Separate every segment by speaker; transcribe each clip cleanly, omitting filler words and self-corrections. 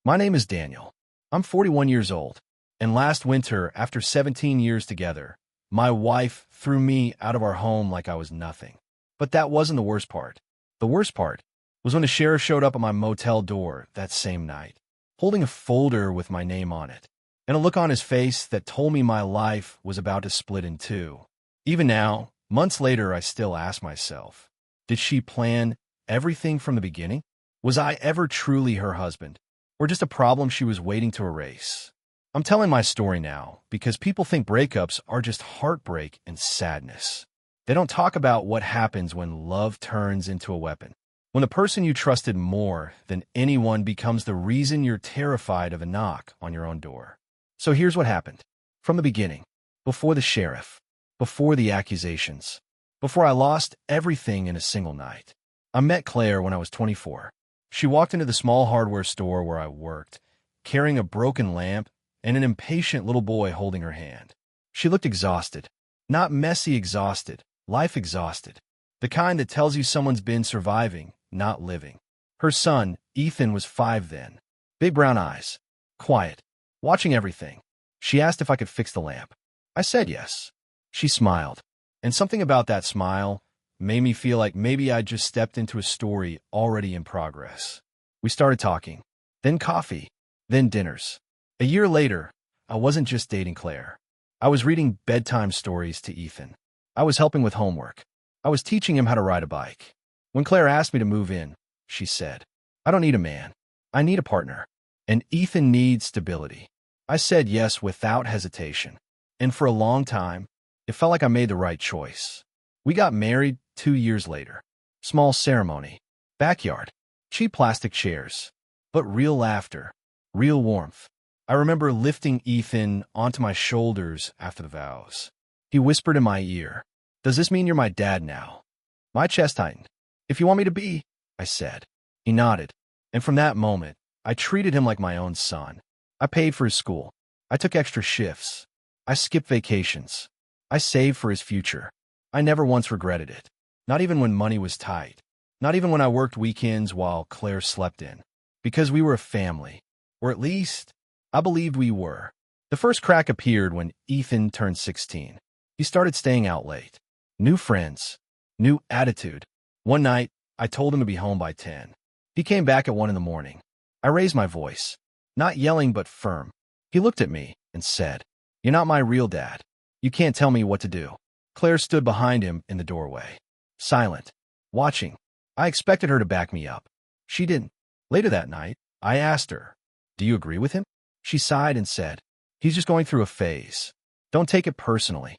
Speaker 1: My name is Daniel. I'm 41 years old, and last winter, after 17 years together, my wife threw me out of our home like I was nothing. But that wasn't the worst part. The worst part was when the sheriff showed up at my motel door that same night, holding a folder with my name on it, and a look on his face that told me my life was about to split in two. Even now, months later, I still ask myself, did she plan everything from the beginning? Was I ever truly her husband, or just a problem she was waiting to erase? I'm telling my story now because people think breakups are just heartbreak and sadness. They don't talk about what happens when love turns into a weapon, when the person you trusted more than anyone becomes the reason you're terrified of a knock on your own door. So here's what happened. From the beginning, before the sheriff, before the accusations, before I lost everything in a single night. I met Claire when I was 24. She walked into the small hardware store where I worked, carrying a broken lamp and an impatient little boy holding her hand. She looked exhausted. Not messy exhausted, life exhausted. The kind that tells you someone's been surviving, not living. Her son, Ethan, was 5 then. Big brown eyes. Quiet. Watching everything. She asked if I could fix the lamp. I said yes. She smiled. And something about that smile made me feel like maybe I'd just stepped into a story already in progress. We started talking. Then coffee. Then dinners. A year later, I wasn't just dating Claire. I was reading bedtime stories to Ethan. I was helping with homework. I was teaching him how to ride a bike. When Claire asked me to move in, she said, I don't need a man. I need a partner. And Ethan needs stability. I said yes without hesitation. And for a long time, it felt like I made the right choice. We got married 2 years later. Small ceremony. Backyard. Cheap plastic chairs. But real laughter. Real warmth. I remember lifting Ethan onto my shoulders after the vows. He whispered in my ear, "Does this mean you're my dad now?" My chest tightened. "If you want me to be," I said. He nodded. And from that moment, I treated him like my own son. I paid for his school. I took extra shifts. I skipped vacations. I saved for his future. I never once regretted it. Not even when money was tight. Not even when I worked weekends while Claire slept in. Because we were a family. Or at least, I believed we were. The first crack appeared when Ethan turned 16. He started staying out late. New friends. New attitude. One night, I told him to be home by 10. He came back at 1 in the morning. I raised my voice. Not yelling, but firm. He looked at me and said, "You're not my real dad. You can't tell me what to do." Claire stood behind him in the doorway. Silent. Watching. I expected her to back me up. She didn't. Later that night, I asked her, "Do you agree with him?" She sighed and said, "He's just going through a phase. Don't take it personally."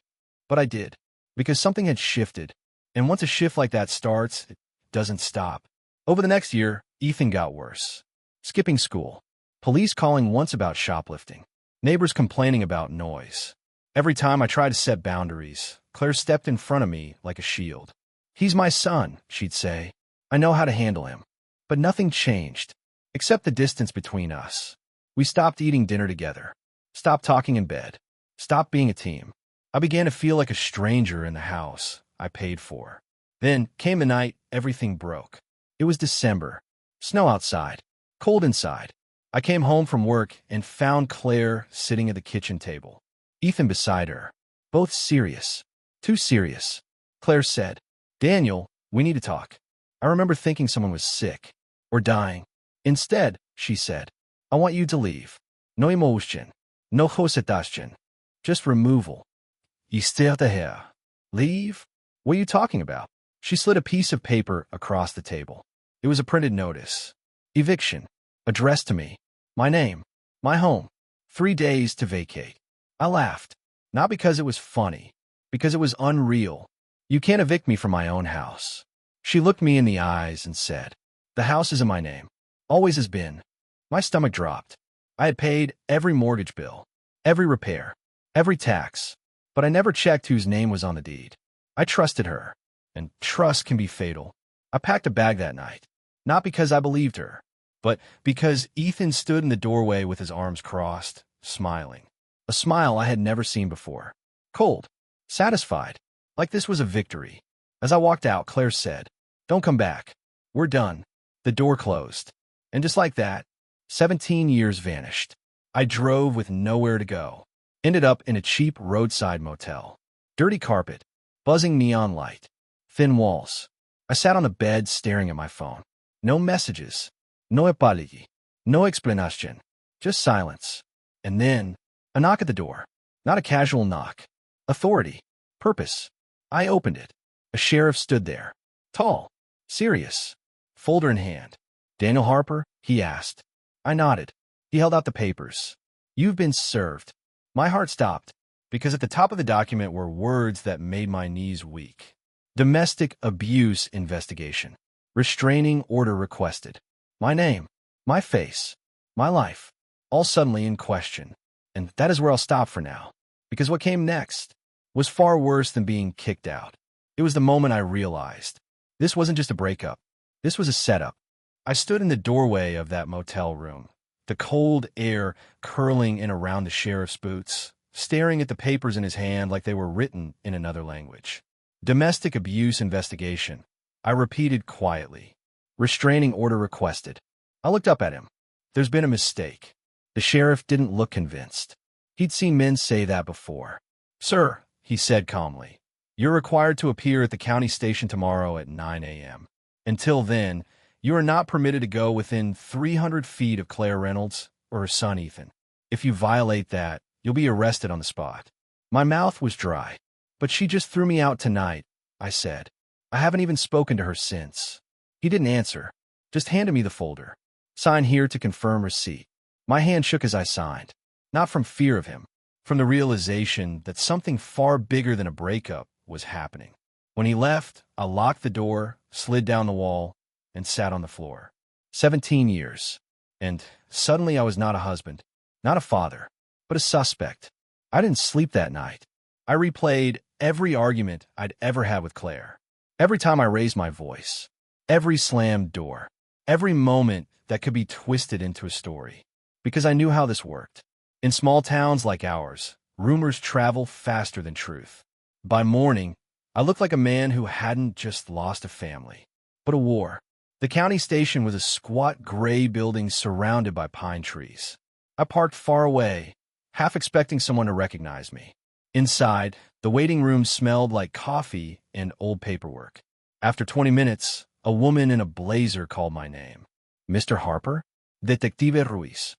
Speaker 1: But I did. Because something had shifted. And once a shift like that starts, it doesn't stop. Over the next year, Ethan got worse. Skipping school. Police calling once about shoplifting. Neighbors complaining about noise. Every time I tried to set boundaries, Claire stepped in front of me like a shield. "He's my son," she'd say. "I know how to handle him." But nothing changed, except the distance between us. We stopped eating dinner together. Stopped talking in bed. Stopped being a team. I began to feel like a stranger in the house I paid for. Then came the night everything broke. It was December. Snow outside. Cold inside. I came home from work and found Claire sitting at the kitchen table. Ethan beside her. Both serious. Too serious. Claire said, "Daniel, we need to talk." I remember thinking someone was sick. Or dying. Instead, she said, "I want you to leave. No emotion. No hesitation. Just removal. Istir de here." Leave? What are you talking about? She slid a piece of paper across the table. It was a printed notice. Eviction. Addressed to me. My name. My home. 3 days to vacate. I laughed. Not because it was funny. Because it was unreal. You can't evict me from my own house. She looked me in the eyes and said, "The house is in my name. Always has been." My stomach dropped. I had paid every mortgage bill. Every repair. Every tax. But I never checked whose name was on the deed. I trusted her. And trust can be fatal. I packed a bag that night. Not because I believed her, but because Ethan stood in the doorway with his arms crossed, smiling. A smile I had never seen before. Cold. Satisfied. Like this was a victory. As I walked out, Claire said, "Don't come back. We're done." The door closed. And just like that, 17 years vanished. I drove with nowhere to go. Ended up in a cheap roadside motel. Dirty carpet, buzzing neon light, thin walls. I sat on a bed staring at my phone. No messages. No apology. No explanation. Just silence. And then, a knock at the door. Not a casual knock. Authority. Purpose. I opened it. A sheriff stood there. Tall. Serious. Folder in hand. "Daniel Harper?" he asked. I nodded. He held out the papers. "You've been served." My heart stopped, because at the top of the document were words that made my knees weak. Domestic abuse investigation. Restraining order requested. My name. My face. My life. All suddenly in question. And that is where I'll stop for now. Because what came next was far worse than being kicked out. It was the moment I realized. This wasn't just a breakup. This was a setup. I stood in the doorway of that motel room, the cold air curling in around the sheriff's boots, staring at the papers in his hand like they were written in another language. Domestic abuse investigation. I repeated quietly. Restraining order requested. I looked up at him. There's been a mistake. The sheriff didn't look convinced. He'd seen men say that before. "Sir," he said calmly, "you're required to appear at the county station tomorrow at 9 a.m. Until then, you are not permitted to go within 300 feet of Claire Reynolds or her son Ethan. If you violate that, you'll be arrested on the spot." My mouth was dry. "But she just threw me out tonight," I said. "I haven't even spoken to her since." He didn't answer, just handed me the folder. "Sign here to confirm receipt." My hand shook as I signed, not from fear of him, from the realization that something far bigger than a breakup was happening. When he left, I locked the door, slid down the wall, and sat on the floor. 17 years. And suddenly I was not a husband, not a father, but a suspect. I didn't sleep that night. I replayed every argument I'd ever had with Claire. Every time I raised my voice. Every slammed door. Every moment that could be twisted into a story. Because I knew how this worked. In small towns like ours, rumors travel faster than truth. By morning, I looked like a man who hadn't just lost a family, but a war. The county station was a squat gray building surrounded by pine trees. I parked far away, half expecting someone to recognize me. Inside, the waiting room smelled like coffee and old paperwork. After 20 minutes, a woman in a blazer called my name. "Mr. Harper?" "Detective Ruiz."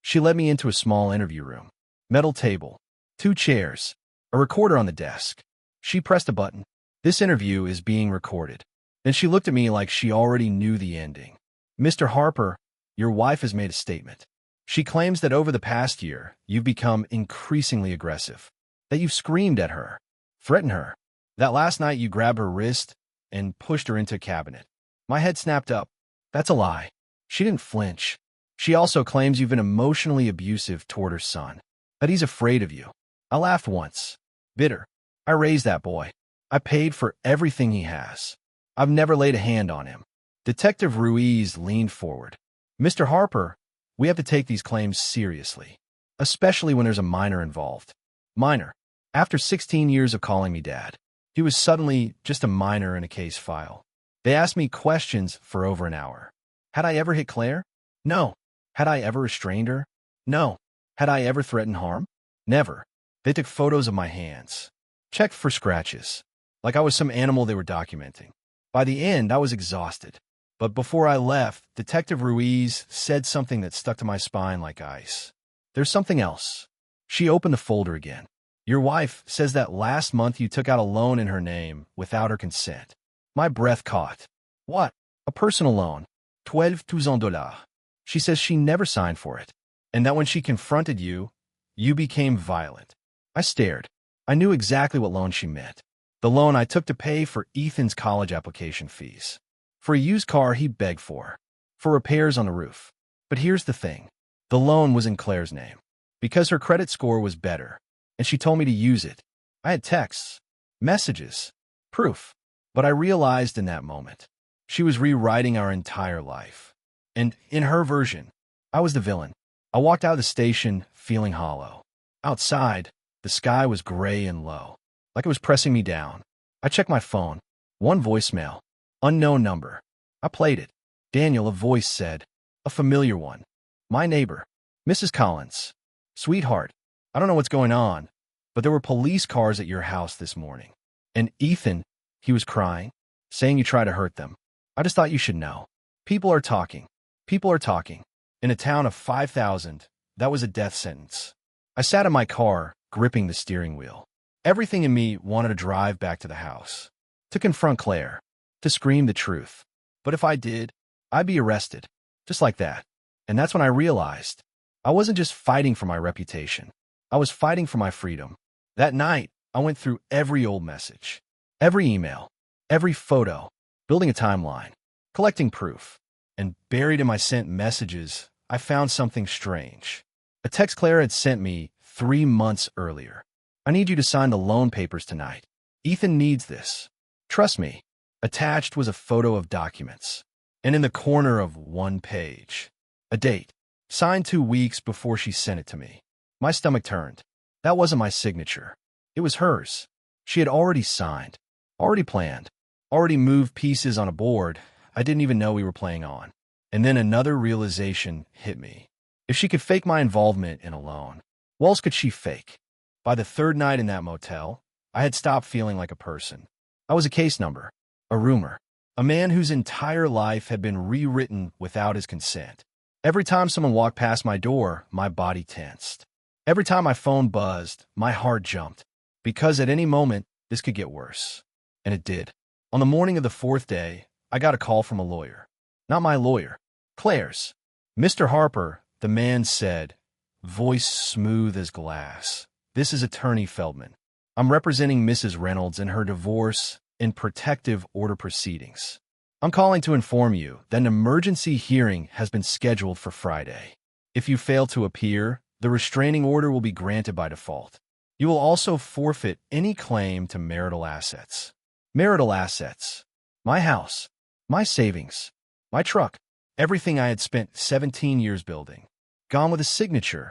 Speaker 1: She led me into a small interview room. Metal table, 2 chairs, a recorder on the desk. She pressed a button. "This interview is being recorded." Then she looked at me like she already knew the ending. "Mr. Harper, your wife has made a statement. She claims that over the past year, you've become increasingly aggressive, that you've screamed at her, threatened her, that last night you grabbed her wrist and pushed her into a cabinet." My head snapped up. "That's a lie." She didn't flinch. "She also claims you've been emotionally abusive toward her son, that he's afraid of you." I laughed once. Bitter. "I raised that boy. I paid for everything he has. I've never laid a hand on him." Detective Ruiz leaned forward. "Mr. Harper, we have to take these claims seriously, especially when there's a minor involved." Minor. After 16 years of calling me dad, he was suddenly just a minor in a case file. They asked me questions for over an hour. Had I ever hit Claire? No. Had I ever restrained her? No. Had I ever threatened harm? Never. They took photos of my hands, checked for scratches, like I was some animal they were documenting. By the end, I was exhausted. But before I left, Detective Ruiz said something that stuck to my spine like ice. "There's something else." She opened the folder again. "Your wife says that last month you took out a loan in her name without her consent." My breath caught. "What?" "A personal loan. $12,000. She says she never signed for it, and that when she confronted you, you became violent." I stared. I knew exactly what loan she meant. The loan I took to pay for Ethan's college application fees. For a used car he begged for repairs on the roof. But here's the thing. The loan was in Claire's name, because her credit score was better, and she told me to use it. I had texts, messages, proof. But I realized in that moment, she was rewriting our entire life. And in her version, I was the villain. I walked out of the station feeling hollow. Outside, the sky was gray and low, like it was pressing me down. I checked my phone. One voicemail. Unknown number. I played it. "Daniel," a voice said. A familiar one. My neighbor, Mrs. Collins. Sweetheart, I don't know what's going on, but there were police cars at your house this morning. And Ethan, he was crying, saying you tried to hurt them. I just thought you should know. People are talking. People are talking. In a town of 5,000, that was a death sentence. I sat in my car, gripping the steering wheel. Everything in me wanted to drive back to the house, to confront Claire, to scream the truth. But if I did, I'd be arrested, just like that. And that's when I realized I wasn't just fighting for my reputation. I was fighting for my freedom. That night, I went through every old message, every email, every photo, building a timeline, collecting proof. And buried in my sent messages, I found something strange. A text Claire had sent me 3 months earlier. I need you to sign the loan papers tonight. Ethan needs this. Trust me. Attached was a photo of documents. And in the corner of one page, a date, signed 2 weeks before she sent it to me. My stomach turned. That wasn't my signature. It was hers. She had already signed, already planned, already moved pieces on a board I didn't even know we were playing on. And then another realization hit me. If she could fake my involvement in a loan, what else could she fake? By the 3rd night in that motel, I had stopped feeling like a person. I was a case number, a rumor, a man whose entire life had been rewritten without his consent. Every time someone walked past my door, my body tensed. Every time my phone buzzed, my heart jumped, because at any moment, this could get worse. And it did. On the morning of the 4th day, I got a call from a lawyer. Not my lawyer, Claire's. Mr. Harper, the man said, voice smooth as glass. This is Attorney Feldman. I'm representing Mrs. Reynolds in her divorce in protective order proceedings. I'm calling to inform you that an emergency hearing has been scheduled for Friday. If you fail to appear, the restraining order will be granted by default. You will also forfeit any claim to marital assets. Marital assets. My house. My savings. My truck. Everything I had spent 17 years building. Gone with a signature.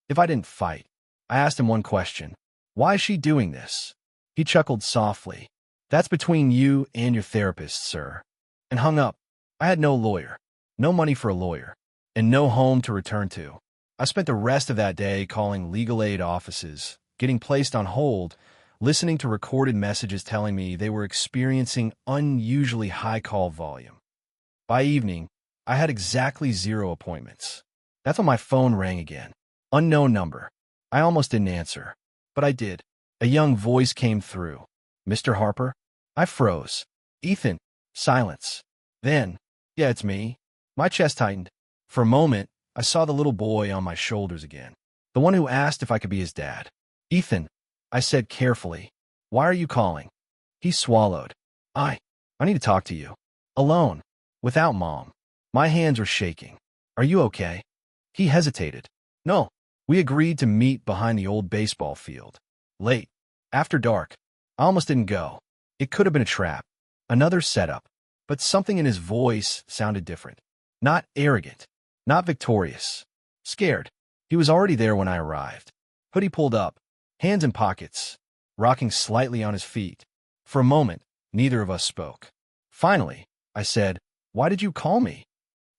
Speaker 1: If I didn't fight. I asked him one question. Why is she doing this? He chuckled softly. That's between you and your therapist, sir. And hung up. I had no lawyer. No money for a lawyer. And no home to return to. I spent the rest of that day calling legal aid offices, getting placed on hold, listening to recorded messages telling me they were experiencing unusually high call volume. By evening, I had exactly 0 appointments. That's when my phone rang again. Unknown number. I almost didn't answer, but I did. A young voice came through. Mr. Harper? I froze. Ethan. Silence. Then, yeah, it's me. My chest tightened. For a moment, I saw the little boy on my shoulders again. The one who asked if I could be his dad. Ethan, I said carefully. Why are you calling? He swallowed. I need to talk to you. Alone. Without Mom. My hands were shaking. Are you okay? He hesitated. No. We agreed to meet behind the old baseball field. Late. After dark. I almost didn't go. It could have been a trap. Another setup. But something in his voice sounded different. Not arrogant. Not victorious. Scared. He was already there when I arrived. Hoodie pulled up. Hands in pockets. Rocking slightly on his feet. For a moment, neither of us spoke. Finally, I said, why did you call me?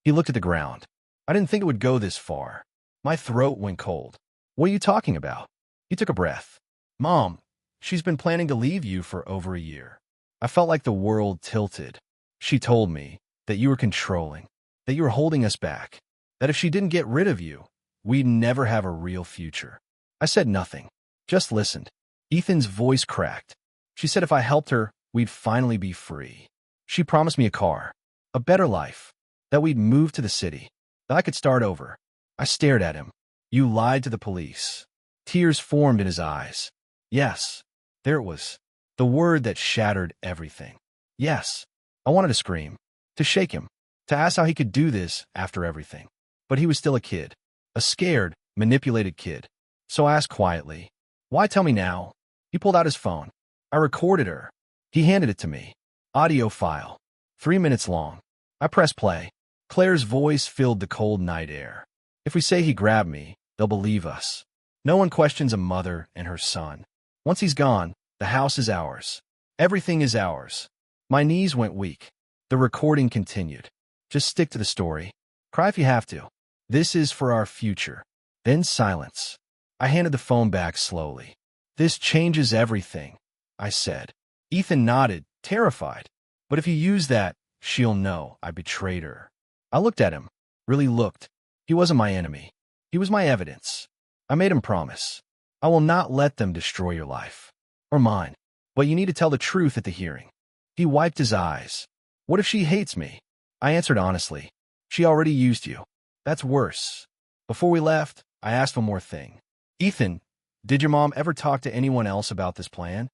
Speaker 1: He looked at the ground. I didn't think it would go this far. My throat went cold. What are you talking about? He took a breath. Mom, she's been planning to leave you for over a year. I felt like the world tilted. She told me that you were controlling, that you were holding us back, that if she didn't get rid of you, we'd never have a real future. I said nothing, just listened. Ethan's voice cracked. She said if I helped her, we'd finally be free. She promised me a car, a better life, that we'd move to the city, that I could start over. I stared at him. You lied to the police. Tears formed in his eyes. Yes, there it was. The word that shattered everything. Yes. I wanted to scream, to shake him, to ask how he could do this after everything. But he was still a kid, a scared, manipulated kid. So I asked quietly, why tell me now? He pulled out his phone. I recorded her. He handed it to me. Audio file. 3 minutes long. I pressed play. Claire's voice filled the cold night air. If we say he grabbed me, they'll believe us. No one questions a mother and her son. Once he's gone, the house is ours. Everything is ours. My knees went weak. The recording continued. Just stick to the story. Cry if you have to. This is for our future. Then silence. I handed the phone back slowly. This changes everything, I said. Ethan nodded, terrified. But if you use that, she'll know I betrayed her. I looked at him, really looked. He wasn't my enemy. He was my evidence. I made him promise. I will not let them destroy your life. Or mine. But you need to tell the truth at the hearing. He wiped his eyes. What if she hates me? I answered honestly. She already used you. That's worse. Before we left, I asked one more thing. Ethan, did your mom ever talk to anyone else about this plan?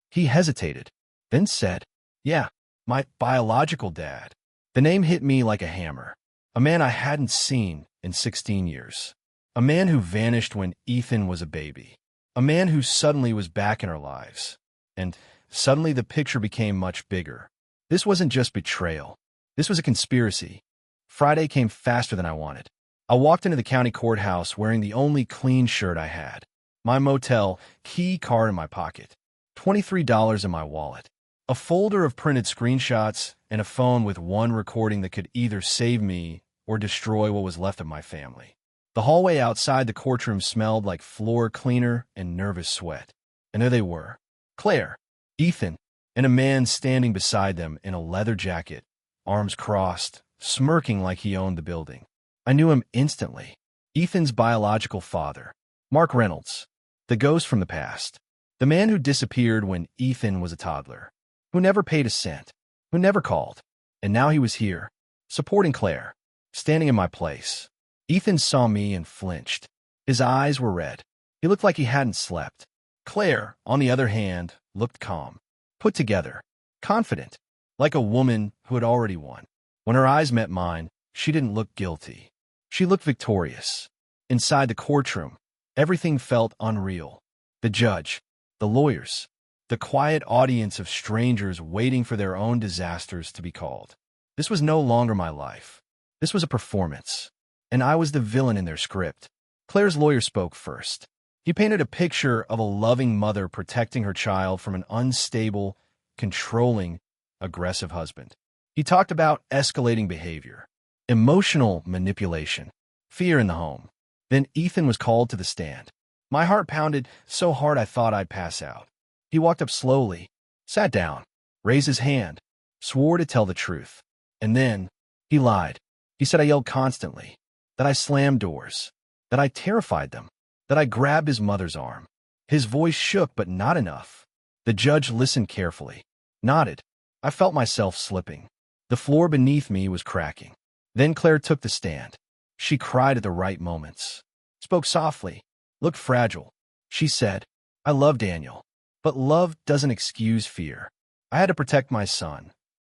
Speaker 1: He hesitated, then said, yeah, my biological dad. The name hit me like a hammer. A man I hadn't seen in 16 years. A man who vanished when Ethan was a baby. A man who suddenly was back in our lives. And suddenly the picture became much bigger. This wasn't just betrayal. This was a conspiracy. Friday came faster than I wanted. I walked into the county courthouse wearing the only clean shirt I had. My motel key card in my pocket. $23 in my wallet. A folder of printed screenshots and a phone with one recording that could either save me or destroy what was left of my family. The hallway outside the courtroom smelled like floor cleaner and nervous sweat. And there they were. Claire, Ethan, and a man standing beside them in a leather jacket, arms crossed, smirking like he owned the building. I knew him instantly. Ethan's biological father, Mark Reynolds, the ghost from the past, the man who disappeared when Ethan was a toddler, who never paid a cent, who never called. And now he was here, supporting Claire, standing in my place. Ethan saw me and flinched. His eyes were red. He looked like he hadn't slept. Claire, on the other hand, looked calm, put together, confident, like a woman who had already won. When her eyes met mine, she didn't look guilty. She looked victorious. Inside the courtroom, everything felt unreal. The judge, the lawyers, the quiet audience of strangers waiting for their own disasters to be called. This was no longer my life. This was a performance, and I was the villain in their script. Claire's lawyer spoke first. He painted a picture of a loving mother protecting her child from an unstable, controlling, aggressive husband. He talked about escalating behavior, emotional manipulation, fear in the home. Then Ethan was called to the stand. My heart pounded so hard I thought I'd pass out. He walked up slowly, sat down, raised his hand, swore to tell the truth. And then he lied. He said I yelled constantly, that I slammed doors, that I terrified them, that I grabbed his mother's arm. His voice shook, but not enough. The judge listened carefully, nodded. I felt myself slipping. The floor beneath me was cracking. Then Claire took the stand. She cried at the right moments, spoke softly, looked fragile. She said, I love Daniel, but love doesn't excuse fear. I had to protect my son.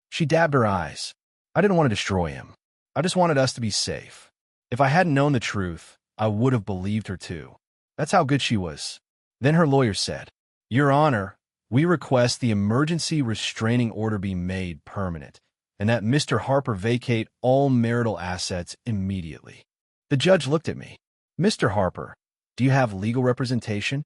Speaker 1: She dabbed her eyes. I didn't want to destroy him. I just wanted us to be safe. If I hadn't known the truth, I would have believed her too. That's how good she was. Then her lawyer said, Your Honor, we request the emergency restraining order be made permanent, and that Mr. Harper vacate all marital assets immediately. The judge looked at me. Mr. Harper, do you have legal representation?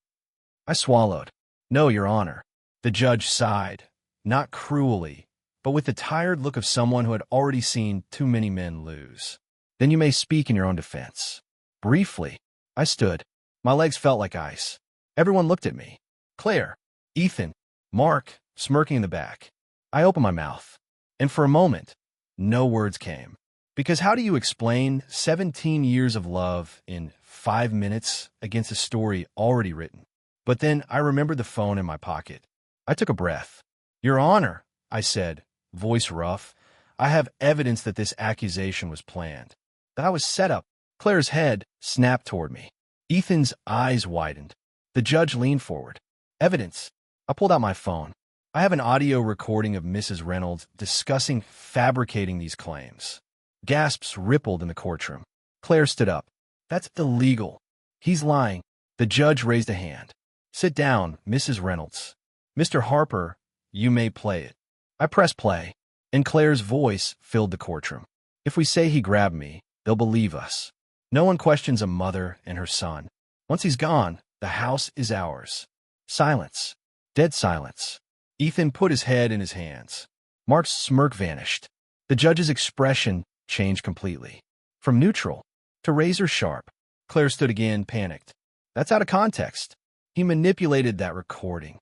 Speaker 1: I swallowed. No, Your Honor. The judge sighed, not cruelly, but with the tired look of someone who had already seen too many men lose. Then you may speak in your own defense. Briefly, I stood. My legs felt like ice. Everyone looked at me. Claire, Ethan, Mark, smirking in the back. I opened my mouth. And for a moment, no words came. Because how do you explain 17 years of love in 5 minutes against a story already written? But then I remembered the phone in my pocket. I took a breath. Your Honor, I said, voice rough, I have evidence that this accusation was planned, that I was set up. Claire's head snapped toward me. Ethan's eyes widened. The judge leaned forward. Evidence. I pulled out my phone. I have an audio recording of Mrs. Reynolds discussing fabricating these claims. Gasps rippled in the courtroom. Claire stood up. That's illegal. He's lying. The judge raised a hand. Sit down, Mrs. Reynolds. Mr. Harper, you may play it. I pressed play, and Claire's voice filled the courtroom. If we say he grabbed me, they'll believe us. No one questions a mother and her son. Once he's gone, the house is ours. Silence. Dead silence. Ethan put his head in his hands. Mark's smirk vanished. The judge's expression changed completely. From neutral To razor sharp. Claire stood again, panicked. That's out of context. He manipulated that recording.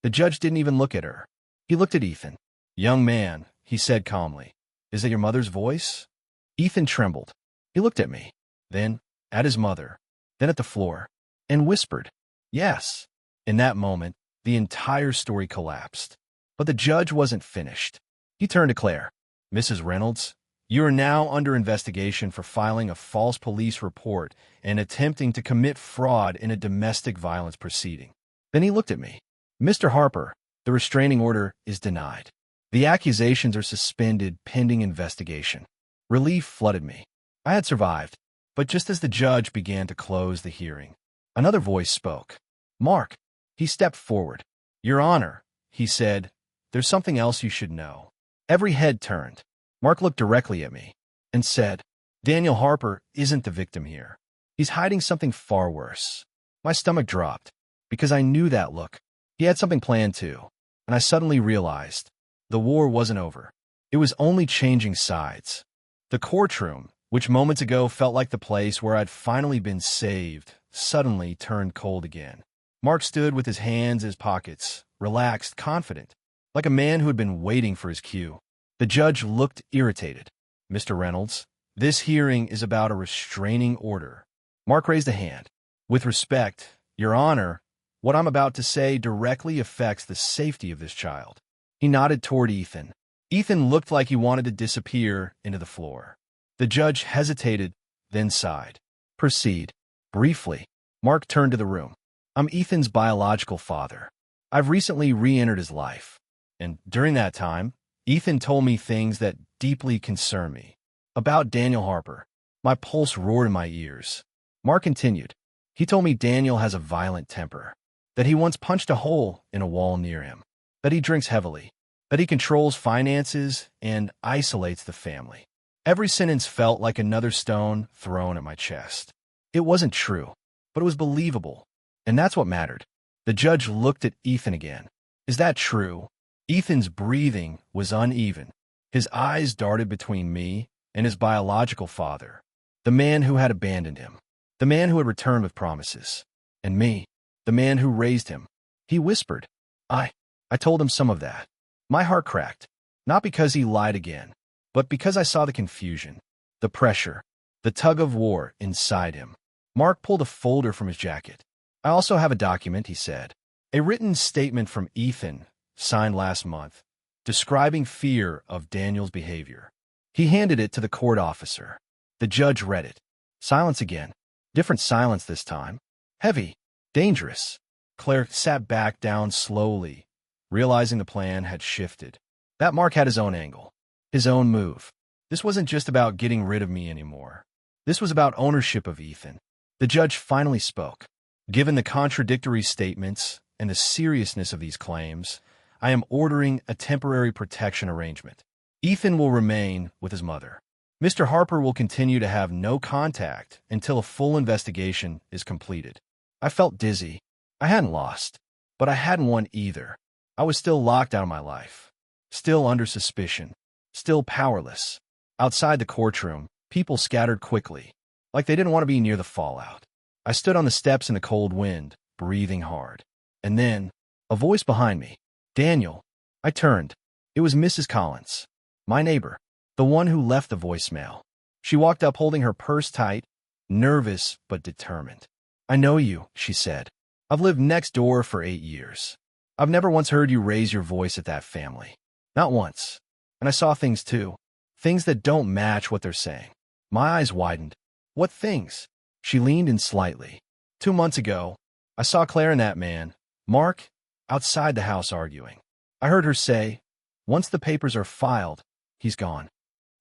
Speaker 1: The judge didn't even look at her. He looked at Ethan. Young man, he said calmly. Is that your mother's voice? Ethan trembled. He looked at me, then at his mother, then at the floor, and whispered, Yes. In that moment, the entire story collapsed. But the judge wasn't finished. He turned to Claire. Mrs. Reynolds, you are now under investigation for filing a false police report and attempting to commit fraud in a domestic violence proceeding. Then he looked at me. Mr. Harper, the restraining order is denied. The accusations are suspended pending investigation. Relief flooded me. I had survived, but just as the judge began to close the hearing, another voice spoke. Mark. He stepped forward. Your Honor, he said, there's something else you should know. Every head turned. Mark looked directly at me and said, Daniel Harper isn't the victim here. He's hiding something far worse. My stomach dropped because I knew that look. He had something planned too, and I suddenly realized the war wasn't over. It was only changing sides. The courtroom, which moments ago felt like the place where I'd finally been saved, suddenly turned cold again. Mark stood with his hands in his pockets, relaxed, confident, like a man who had been waiting for his cue. The judge looked irritated. Mr. Reynolds, this hearing is about a restraining order. Mark raised a hand. With respect, Your Honor, what I'm about to say directly affects the safety of this child. He nodded toward Ethan. Ethan looked like he wanted to disappear into the floor. The judge hesitated, then sighed. Proceed. Briefly, Mark turned to the room. I'm Ethan's biological father. I've recently re-entered his life, and during that time, Ethan told me things that deeply concern me. About Daniel Harper. My pulse roared in my ears. Mark continued. He told me Daniel has a violent temper, that he once punched a hole in a wall near him, that he drinks heavily, that he controls finances and isolates the family. Every sentence felt like another stone thrown at my chest. It wasn't true, but it was believable, and that's what mattered. The judge looked at Ethan again. Is that true? Ethan's breathing was uneven. His eyes darted between me and his biological father, the man who had abandoned him, the man who had returned with promises, and me, the man who raised him. He whispered. I told him some of that. My heart cracked, not because he lied again, but because I saw the confusion, the pressure, the tug-of-war inside him. Mark pulled a folder from his jacket. I also have a document, he said. A written statement from Ethan, signed last month, describing fear of Daniel's behavior. He handed it to the court officer. The judge read it. Silence again. Different silence this time. Heavy. Dangerous. Claire sat back down slowly, realizing the plan had shifted. That Mark had his own angle, his own move. This wasn't just about getting rid of me anymore. This was about ownership of Ethan. The judge finally spoke. Given the contradictory statements and the seriousness of these claims, I am ordering a temporary protection arrangement. Ethan will remain with his mother. Mr. Harper will continue to have no contact until a full investigation is completed. I felt dizzy. I hadn't lost, but I hadn't won either. I was still locked out of my life, still under suspicion, still powerless. Outside the courtroom, people scattered quickly, like they didn't want to be near the fallout. I stood on the steps in the cold wind, breathing hard. And then, a voice behind me. Daniel. I turned. It was Mrs. Collins, my neighbor, the one who left the voicemail. She walked up holding her purse tight, nervous but determined. I know you, she said. I've lived next door for 8 years. I've never once heard you raise your voice at that family. Not once. And I saw things too. Things that don't match what they're saying. My eyes widened. What things? She leaned in slightly. 2 months ago, I saw Claire and that man, Mark, outside the house arguing. I heard her say, once the papers are filed, he's gone.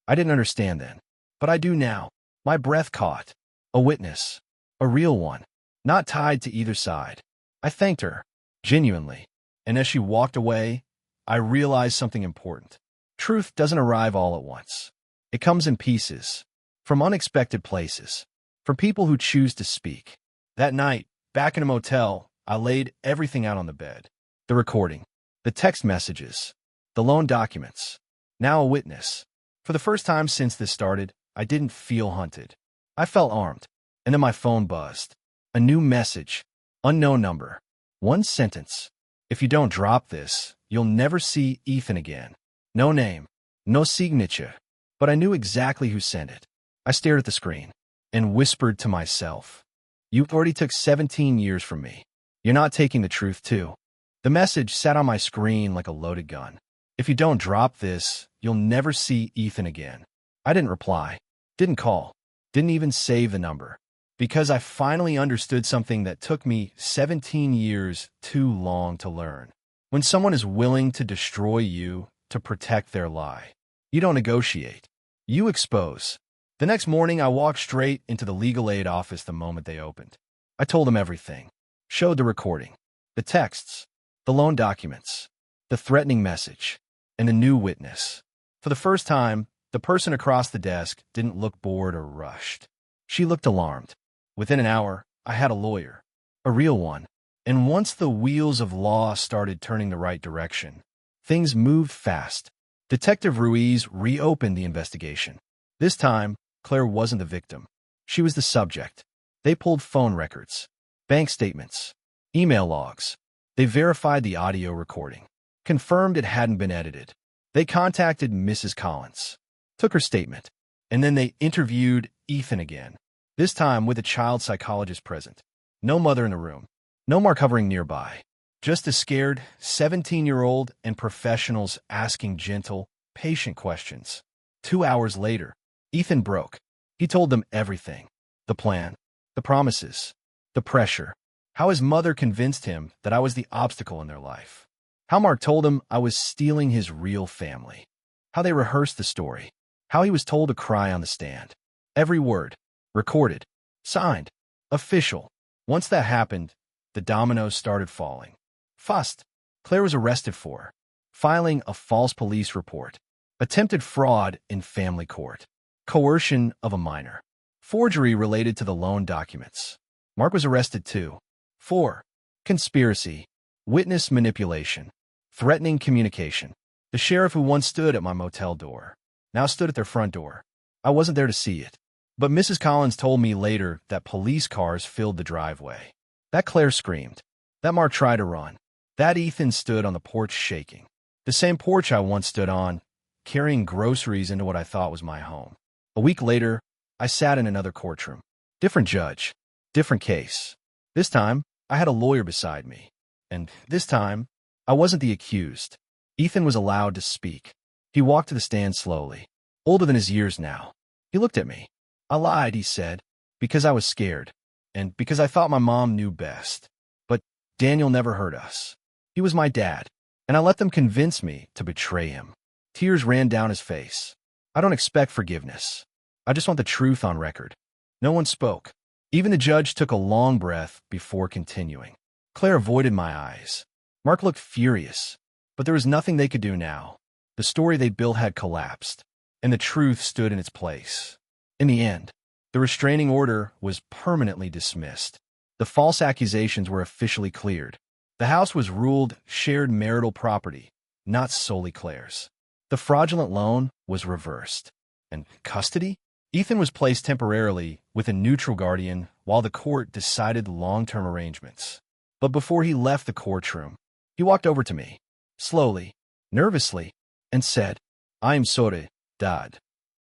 Speaker 1: I didn't understand then, but I do now. My breath caught. A witness. A real one. Not tied to either side. I thanked her, genuinely, and as she walked away, I realized something important. Truth doesn't arrive all at once. It comes in pieces, from unexpected places, from people who choose to speak. That night, back in a motel, I laid everything out on the bed. The recording, the text messages, the loan documents. Now a witness. For the first time since this started, I didn't feel hunted. I felt armed, and then my phone buzzed. A new message. Unknown number. One sentence. If you don't drop this, you'll never see Ethan again. No name. No signature. But I knew exactly who sent it. I stared at the screen and whispered to myself, "You already took 17 years from me. You're not taking the truth, too." The message sat on my screen like a loaded gun. "If you don't drop this, you'll never see Ethan again." I didn't reply, didn't call, didn't even save the number, because I finally understood something that took me 17 years too long to learn. When someone is willing to destroy you to protect their lie, you don't negotiate. You expose. The next morning, I walked straight into the legal aid office the moment they opened. I told them everything. Showed the recording, the texts, the loan documents, the threatening message, and the new witness. For the first time, the person across the desk didn't look bored or rushed. She looked alarmed. Within an hour, I had a lawyer, a real one. And once the wheels of law started turning the right direction, things moved fast. Detective Ruiz reopened the investigation. This time, Claire wasn't the victim. She was the subject. They pulled phone records, bank statements, email logs. They verified the audio recording, confirmed it hadn't been edited. They contacted Mrs. Collins, took her statement, and then they interviewed Ethan again, this time with a child psychologist present. No mother in the room, no Mark hovering nearby, just a scared 17-year-old and professionals asking gentle, patient questions. 2 hours later, Ethan broke. He told them everything. The plan, the promises, the pressure. How his mother convinced him that I was the obstacle in their life. How Mark told him I was stealing his real family. How they rehearsed the story. How he was told to cry on the stand. Every word. Recorded. Signed. Official. Once that happened, the dominoes started falling. First, Claire was arrested for filing a false police report, attempted fraud in family court, coercion of a minor, forgery related to the loan documents. Mark was arrested too. 4. Conspiracy, witness manipulation, threatening communication. The sheriff who once stood at my motel door now stood at their front door. I wasn't there to see it, but Mrs. Collins told me later that police cars filled the driveway. That Claire screamed. That Mark tried to run. That Ethan stood on the porch shaking. The same porch I once stood on, carrying groceries into what I thought was my home. A week later, I sat in another courtroom. Different judge, different case. This time, I had a lawyer beside me. And this time, I wasn't the accused. Ethan was allowed to speak. He walked to the stand slowly, older than his years now. He looked at me. "I lied," he said, "because I was scared, and because I thought my mom knew best. But Daniel never hurt us. He was my dad, and I let them convince me to betray him." Tears ran down his face. "I don't expect forgiveness. I just want the truth on record." No one spoke. Even the judge took a long breath before continuing. Claire avoided my eyes. Mark looked furious, but there was nothing they could do now. The story they built had collapsed, and the truth stood in its place. In the end, the restraining order was permanently dismissed. The false accusations were officially cleared. The house was ruled shared marital property, not solely Claire's. The fraudulent loan was reversed. And custody? Ethan was placed temporarily with a neutral guardian while the court decided long-term arrangements. But before he left the courtroom, he walked over to me, slowly, nervously, and said, "I'm sorry, Dad."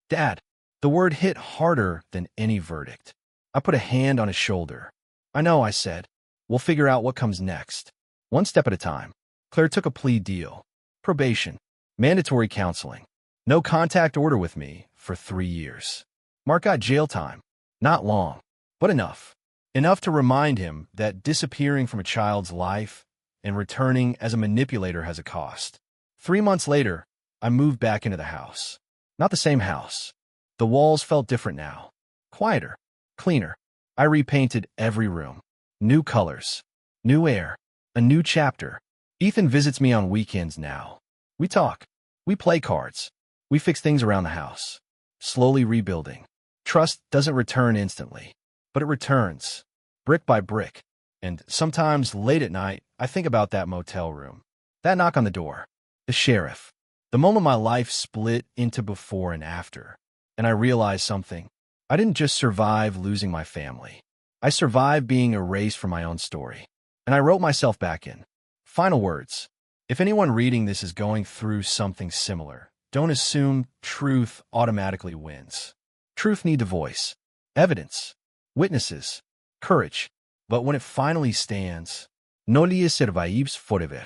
Speaker 1: Dad. The word hit harder than any verdict. I put a hand on his shoulder. "I know," I said. "We'll figure out what comes next. One step at a time." Claire took a plea deal. Probation. Mandatory counseling. No contact order with me for 3 years. Mark got jail time. Not long, but enough. Enough to remind him that disappearing from a child's life and returning as a manipulator has a cost. 3 months later, I moved back into the house. Not the same house. The walls felt different now. Quieter. Cleaner. I repainted every room. New colors. New air. A new chapter. Ethan visits me on weekends now. We talk. We play cards. We fix things around the house. Slowly rebuilding. Trust doesn't return instantly, but it returns, brick by brick. And sometimes late at night, I think about that motel room. That knock on the door. The sheriff. The moment my life split into before and after. And I realized something. I didn't just survive losing my family. I survived being erased from my own story. And I wrote myself back in. Final words. If anyone reading this is going through something similar, don't assume truth automatically wins. Truth needs a voice, evidence, witnesses, courage. But when it finally stands, no li survives forever.